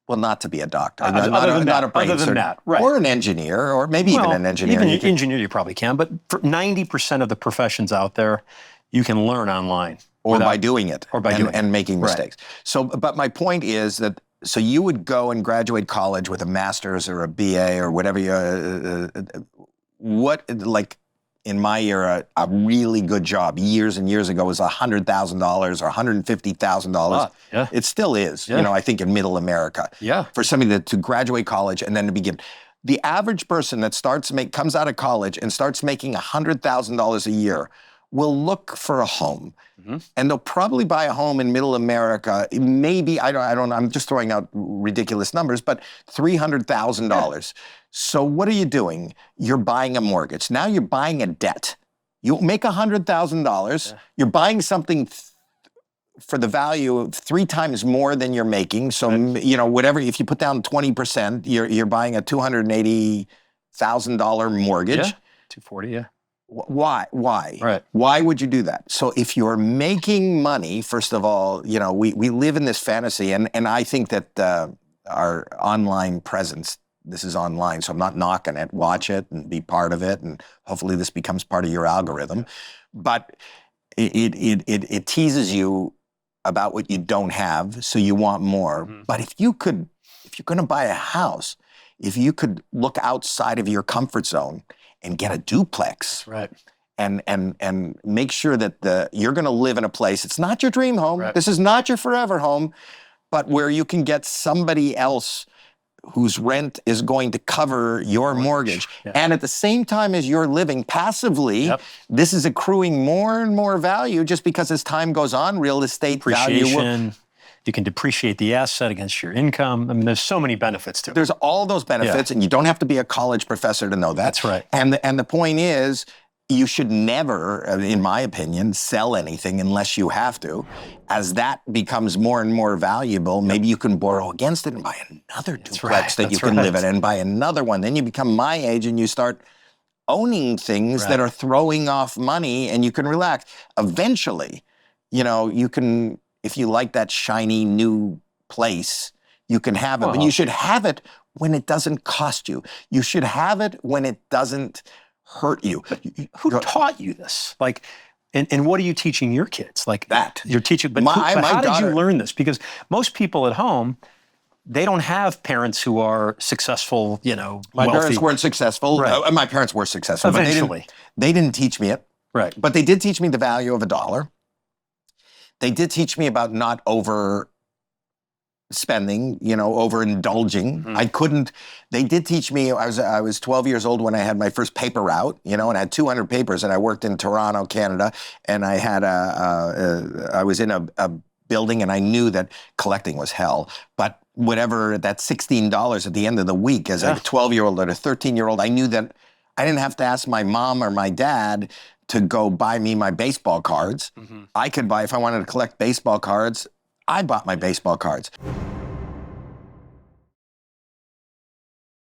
Well, not to be a doctor. Other than that, right. Or an engineer, or maybe even an engineer. Even an engineer you probably can, but for 90% of the professions out there, you can learn online. Or by doing it. Or by doing it. And making mistakes. Right. So, but my point is that, so you would go and graduate college with a master's or a BA or whatever in my era, a really good job years and years ago was $100,000 or $150,000. Yeah. It still is, Yeah. I think in middle America. Yeah. For somebody to graduate college and then to begin. The average person that comes out of college and starts making $100,000 a year will look for a home. Mm-hmm. And they'll probably buy a home in middle America, maybe, I'm just throwing out ridiculous numbers, but $300,000. Yeah. So what are you doing? You're buying a mortgage. Now you're buying a debt. You make $100,000. Yeah. You're buying something for the value of 3 times more than you're making. So, right. Whatever, if you put down 20%, you're buying a $280,000 mortgage. Yeah, 240, yeah. Why? Right. Why would you do that? So if you're making money, first of all, we live in this fantasy, and I think that our online presence, this is online, so I'm not knocking it. Watch it and be part of it, and hopefully this becomes part of your algorithm. But it teases you about what you don't have, so you want more. Mm-hmm. But if you're going to buy a house, if you could look outside of your comfort zone and get a duplex, right, and make sure that you're going to live in a place. It's not your dream home. Right. This is not your forever home, but where you can get somebody else whose rent is going to cover your mortgage. Yeah. And at the same time as you're living passively, yep. This is accruing more and more value just because as time goes on, real estate value. You can depreciate the asset against your income. I mean, there's so many benefits to it. There's all those benefits, and you don't have to be a college professor to know that. That's right. And the point is, you should never, in my opinion, sell anything unless you have to. As that becomes more and more valuable, maybe you can borrow against it and buy another duplex that you can live in, and buy another one. Then you become my age and you start owning things that are throwing off money, and you can relax. Eventually, you can... If you like that shiny new place, you can have it. But you should have it when it doesn't cost you. You should have it when it doesn't hurt you. Who taught you this? And what are you teaching your kids? Like that. You're teaching, but how did you learn this? Because most people at home, they don't have parents who are successful, My parents weren't successful. Right. My parents were successful. Eventually. But they didn't teach me it. Right. But they did teach me the value of $1. They did teach me about not overspending, overindulging. Mm-hmm. They did teach me, I was 12 years old when I had my first paper route, and I had 200 papers, and I worked in Toronto, Canada, and I had I was in a building, and I knew that collecting was hell. But whatever, that $16 at the end of the week as a 12-year-old or a 13-year-old, I knew that I didn't have to ask my mom or my dad to go buy me my baseball cards. Mm-hmm. I could buy, if I wanted to collect baseball cards, I bought my baseball cards.